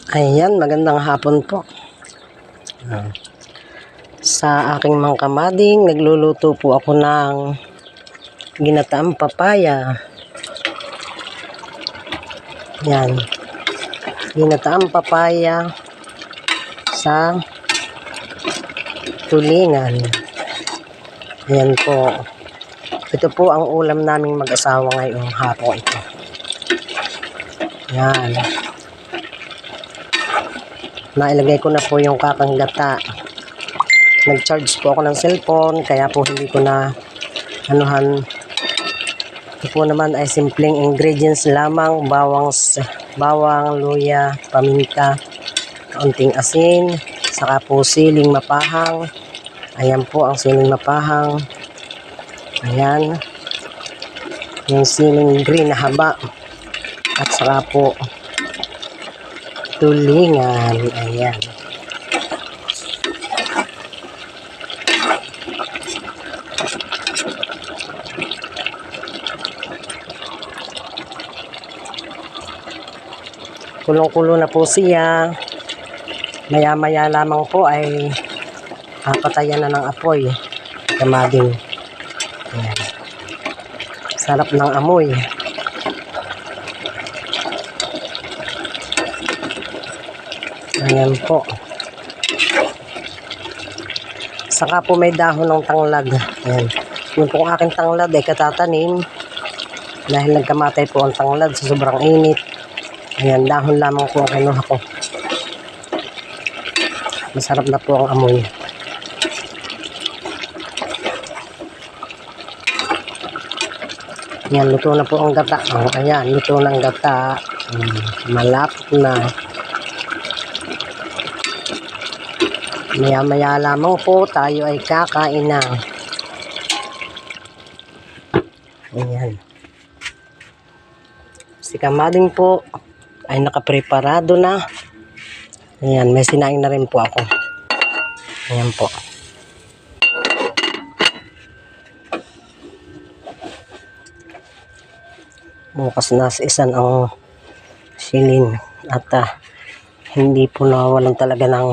Ayan, magandang hapon po. Sa aking mga kamading, nagluluto po ako ng ginataang papaya. Yan. Ginataang papaya sa tulingan. Ayan po. Ito po ang ulam naming mag-asawa ngayong hapon ito. Yan. Nailagay ko na po yung kakanggata. Nag-charge po ako ng cellphone, kaya po hindi ko na anuhan. Ito po naman ay simpleng ingredients lamang, bawang, luya, paminta, kaunting asin, saka po siling mapahang. Ayan po ang siling mapahang. Ayan. Yung siling green na haba. At saka po tulingan. Ayan. Kulong-kulo na po siya. Maya-maya lamang po ay patayan na ng apoy. Kamading. Ayan. Sarap ng amoy. Ayan po. Saka po may dahon ng tanglad. Ayan. Yung po aking tanglad ay katatanim. Dahil nagkamatay po ang tanglad sa sobrang init. Ayan, dahon lamang po ang kinuha ko. Masarap na po ang amoy. Ayan, luto na po ang gata. Oh, ayan, luto na ang gata. Malapot na. Maya-maya lamang po tayo ay kakain na. Ayan. Si kamading po ay nakapreparado na. Ayan, may sinaing na rin po ako. Ayan po. Bukas na sa isan ang silin. At hindi po nawawalan talaga ng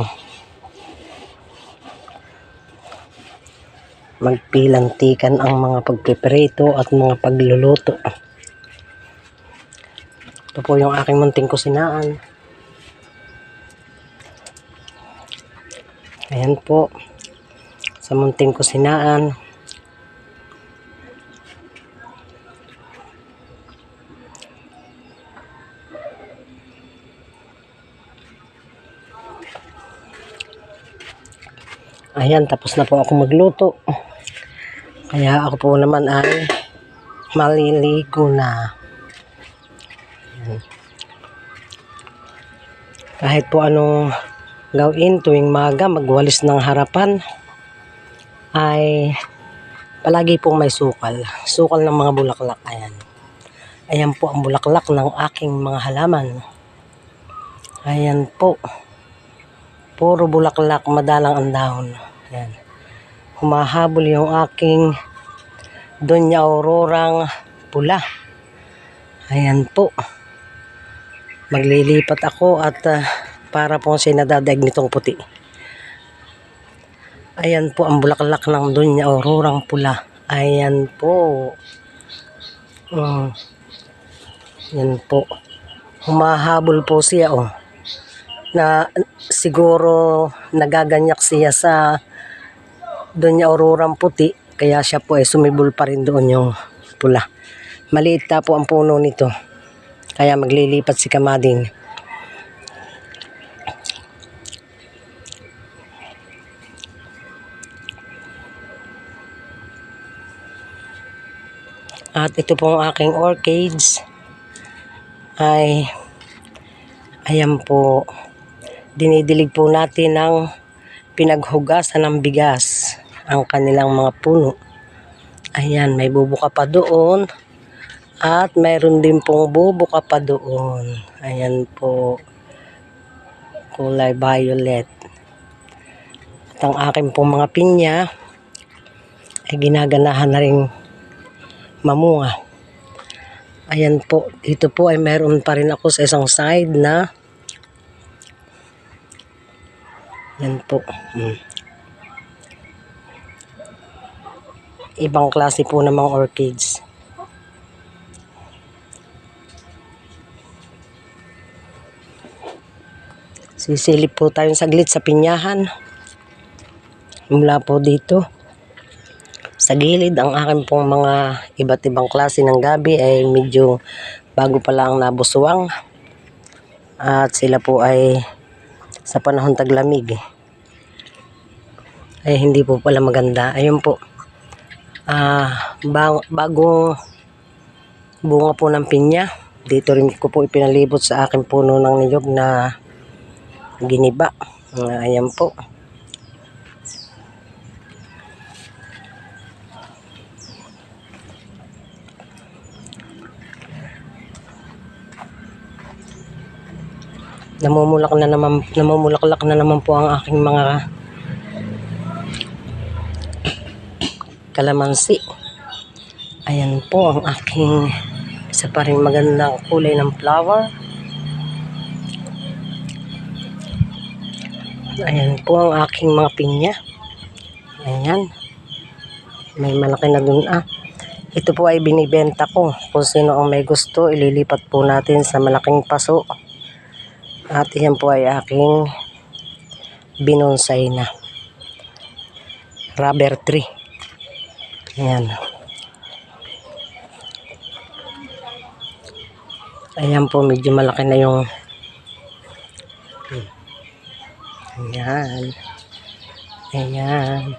magpilantikan ang mga pagpiprito at mga pagluluto. Ito po yung aking munting kusinaan. Ayan po. Sa munting kusinaan. Ayan, tapos na po ako magluto. Kaya ako po naman ay maliligo na. Ayan. Kahit po anong gawin tuwing maga, magwalis ng harapan, ay palagi pong may sukal. Sukal ng mga bulaklak. Ayan. Ayan po ang bulaklak ng aking mga halaman. Ayan po. Puro bulaklak, madalang ang dahon. Ayan. Humahabol yung aking Doña Aurorang pula. Ayan po. Maglilipat ako at para po siya nadadaig nitong puti. Ayan po ang bulaklak ng Doña Aurorang pula. Ayan po. Ayan po. Humahabol po siya na siguro nagaganyak siya sa Doña Aurorang puti, kaya siya po ay sumibol pa rin doon yung pula. Maliit na po ang puno nito, kaya maglilipat si kamading. At ito po ang aking orchids ay ayan po, dinidilig po natin ng pinaghugasan ng bigas ang kanilang mga puno. Ayan, may bubuka pa doon at mayroon din pong bubuka pa doon. Ayan po, kulay violet. At ang aking pong mga pinya ay ginaganahan na rin mamunga. Ayan po, dito po ay mayroon pa rin ako sa isang side na Yan po. Ibang klase po ng mga orchids. Sisilip po tayong saglit sa pinyahan. Mula po dito. Sa gilid, ang akin pong mga iba't ibang klase ng gabi ay medyo bago pa lang nabuswang. At sila po ay sa panahon taglamig ay hindi po pala maganda. Ayun po. Bagong bunga po ng pinya. Dito rin ko po ipinalibot sa aking puno ng niyog na giniba. Ayan po. Namumulaklak na naman po ang aking mga kalamansi. Ayan po ang aking isa pa rin magandang kulay ng flower. Ayan po ang aking mga pinya. Ayan. May malaki na dun. Ito po ay binibenta ko. Kung sino ang may gusto, ililipat po natin sa malaking paso. At yan po ay aking binonsay na rubber tree. Ayan. Ayan po, medyo malaki na yung ayan. Ayan.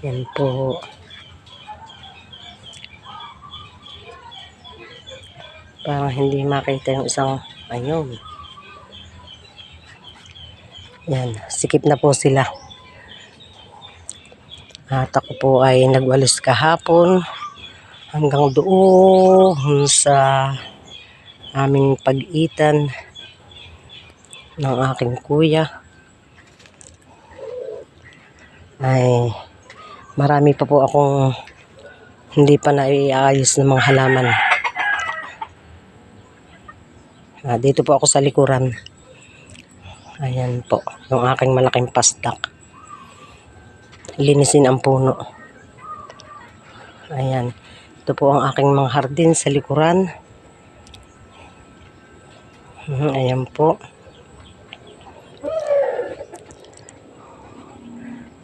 Ayan po. Parang hindi makita yung isang ayun. Yan, sikip na po sila. At ako po ay nagwalis kahapon hanggang doon sa aming pag-itan ng aking kuya. Ay marami pa po akong hindi pa naiayos ng mga halaman. Dito po ako sa likuran. Ayan po, yung aking malaking pastak. Linisin ang puno. Ayan. Ito po ang aking mga hardin sa likuran. Ayan po.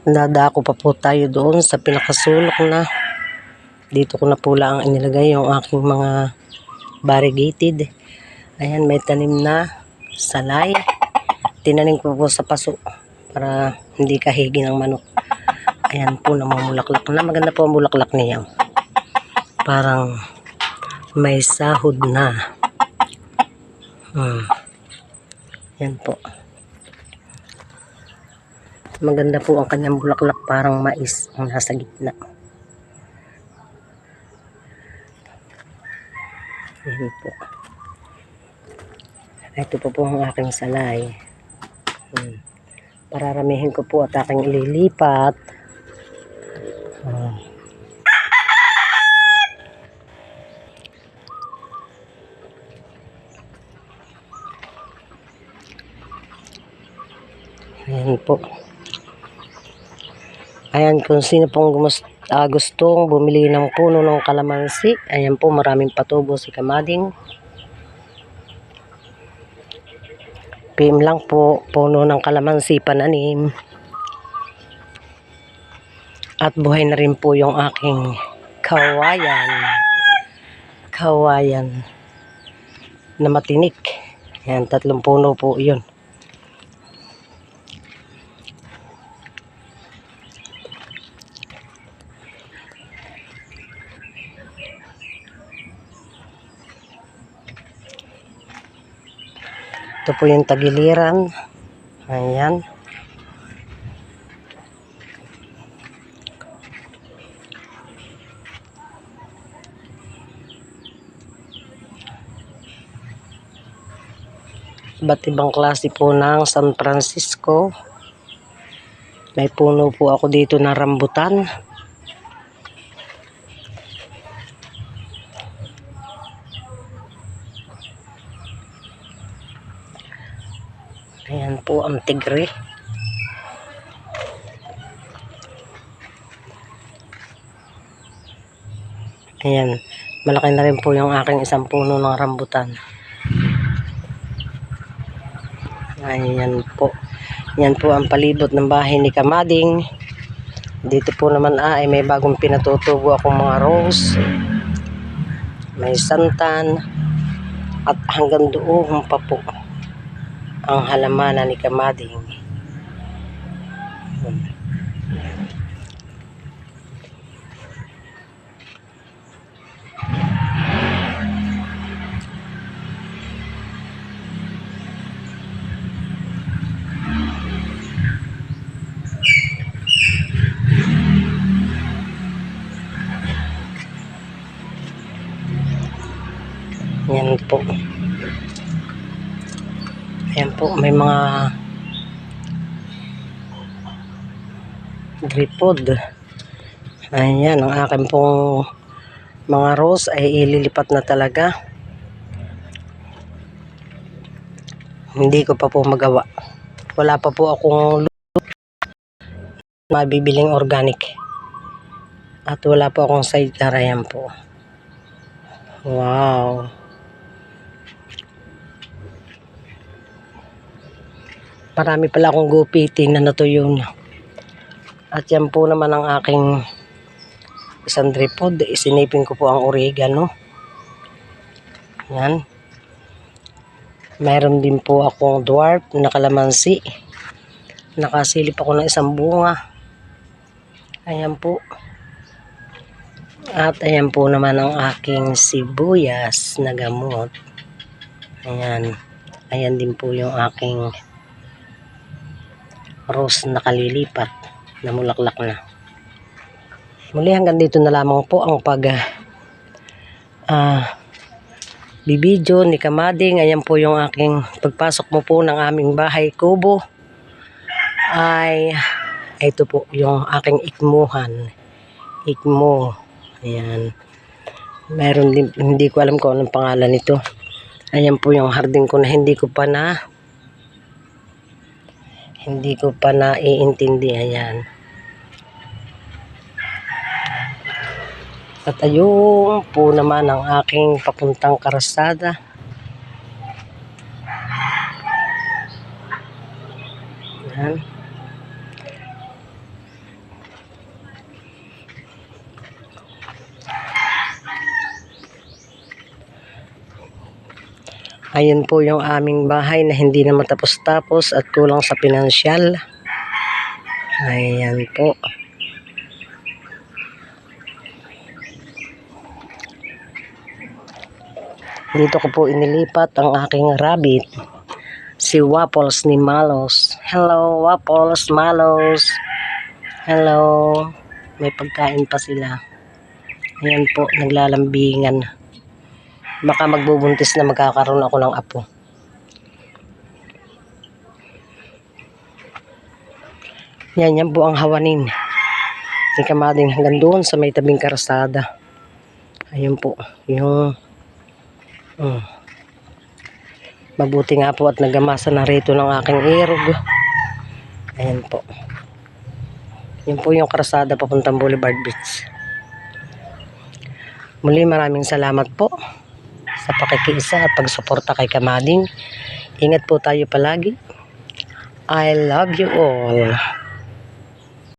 Dadako pa po tayo doon sa pinakasulok na. Dito ko na po lang inilagay yung aking mga variegated. Ayan, may tanim na salay. Tinanim ko po sa paso para hindi kahigi ng manok. Ayan po, namumulaklak na. Maganda po ang bulaklak niya. Parang may sahod na. Ayan po. Maganda po ang kanyang bulaklak, parang mais ang nasa gitna. Ayan po. Ito po ang aking salay. Pararamihin ko po at aking ililipat. Ayan po. Ayan, kung sino pong gustong bumili ng puno ng kalamansi, ayan po, maraming patubo si Kamading. PM lang po, puno ng kalamansi pananim. At buhay na rin po yung aking kawayan. Kawayan na matinik. Ayan, 3 puno po yun. Ito po yung tagiliran. Ayan. Iba't ibang klase po ng San Francisco. May puno po ako dito na rambutan. Ayan po ang tigre. Ayan, malaki na rin po yung aking isang puno ng rambutan. Ayan po. Yan po ang palibot ng bahay ni Kamading. Dito po naman ay may bagong pinatutubo akong mga rose. May santan. At hanggang doon pa po ang halamanan ni Kamading. Yan po. Ayan po, may mga gripod. Ayan, ang akin pong mga rose ay ililipat na talaga. Hindi ko pa po magawa. Wala pa po akong mabibiling organic. At wala po akong sidecar. Ayan po. Wow. Marami pala akong gupitin na natuyo na. At yan po naman ang aking isang tripod. Isinipin ko po ang oregano. Yan. Mayroon din po akong dwarf na kalamansi. Nakasilip ako ng isang bunga. Ayan po. At ayan po naman ang aking sibuyas na gamot. Ayan. Ayan din po yung aking rose na kalilipat na mulaklak na. Muli hanggang dito na lamang po ang bibidyo ni Kamading. Ayan po yung aking pagpasok mo po ng aming bahay kubo. Ay ito po yung aking ikmuhan. Ikmo. Ayan. Meron din, hindi ko alam kung anong pangalan nito. Ayan po yung hardin ko na hindi ko pa naiintindi. Ayan. At ayun po naman ang aking papuntang karasada. Ayan. Ayun po yung aming bahay na hindi na matapos-tapos at kulang sa pinansyal. Ayan po. Dito ko po inilipat ang aking rabbit. Si Waffles ni Malos. Hello, Waffles, Malos. Hello. May pagkain pa sila. Ayan po, naglalambingan. Baka magbubuntis na magkakaroon ako ng apo. Yan po ang hawanin ni Kamading hanggang doon sa may tabing karasada. Ayun po, yung mabuti nga po at nagamasa na rito ng aking irog. Ayan po. Yun po yung karasada papuntang Boulevard Beach. Muli maraming salamat po sa pakikiisa at pagsuporta kay Kamading. Ingat po tayo palagi. I love you all.